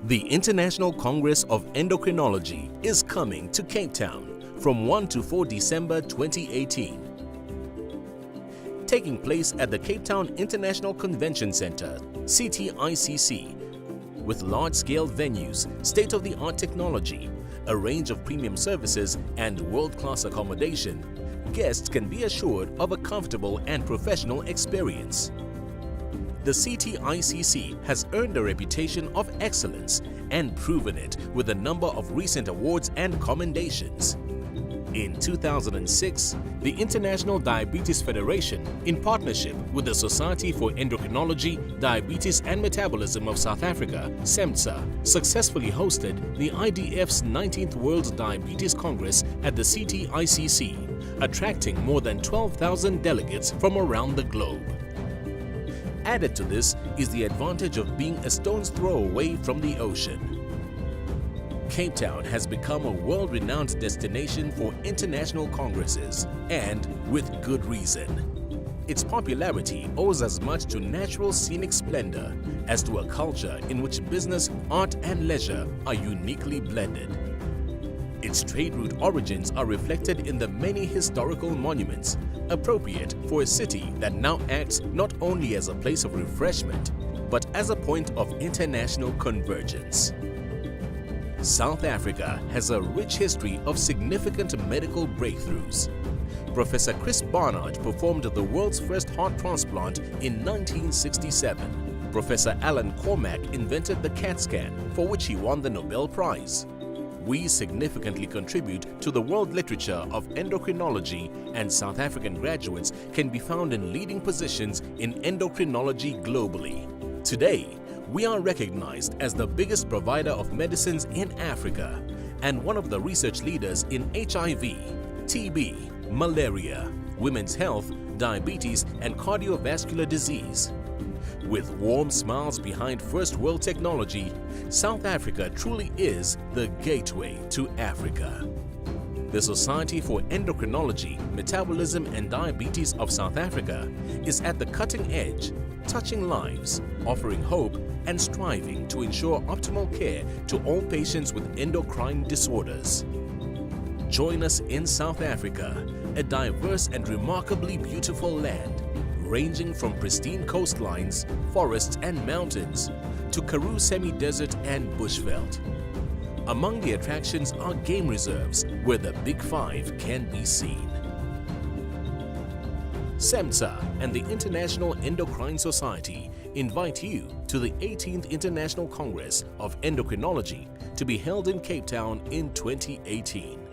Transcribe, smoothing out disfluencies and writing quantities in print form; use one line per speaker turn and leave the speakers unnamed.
The International Congress of Endocrinology is coming to Cape Town from 1 to 4 December 2018. Taking place at the Cape Town International Convention Centre, CTICC, with large-scale venues, state-of-the-art technology, a range of premium services and world-class accommodation, guests can be assured of a comfortable and professional experience. The CTICC has earned a reputation of excellence and proven it with a number of recent awards and commendations. In 2006, the International Diabetes Federation, in partnership with the Society for Endocrinology, Diabetes and Metabolism of South Africa, SEMSA, successfully hosted the IDF's 19th World Diabetes Congress at the CTICC, attracting more than 12,000 delegates from around the globe. Added to this is the advantage of being a stone's throw away from the ocean. Cape Town has become a world-renowned destination for international congresses, and with good reason. Its popularity owes as much to natural scenic splendor as to a culture in which business, art and leisure are uniquely blended. Its trade route origins are reflected in the many historical monuments, appropriate for a city that now acts not only as a place of refreshment, but as a point of international convergence. South Africa has a rich history of significant medical breakthroughs. Professor Chris Barnard performed the world's first heart transplant in 1967. Professor Alan Cormack invented the CAT scan, for which he won the Nobel Prize. We significantly contribute to the world literature of endocrinology, and South African graduates can be found in leading positions in endocrinology globally. Today, we are recognized as the biggest provider of medicines in Africa and one of the research leaders in HIV, TB, malaria, women's health, diabetes, and cardiovascular disease. With warm smiles behind first world technology, South Africa truly is the gateway to Africa. The Society for Endocrinology, Metabolism and Diabetes of South Africa is at the cutting edge, touching lives, offering hope and striving to ensure optimal care to all patients with endocrine disorders. Join us in South Africa, a diverse and remarkably beautiful land, ranging from pristine coastlines, forests and mountains to Karoo semi-desert and bushveld. Among the attractions are game reserves where the Big Five can be seen. SEMSA and the International Endocrine Society invite you to the 18th International Congress of Endocrinology to be held in Cape Town in 2018.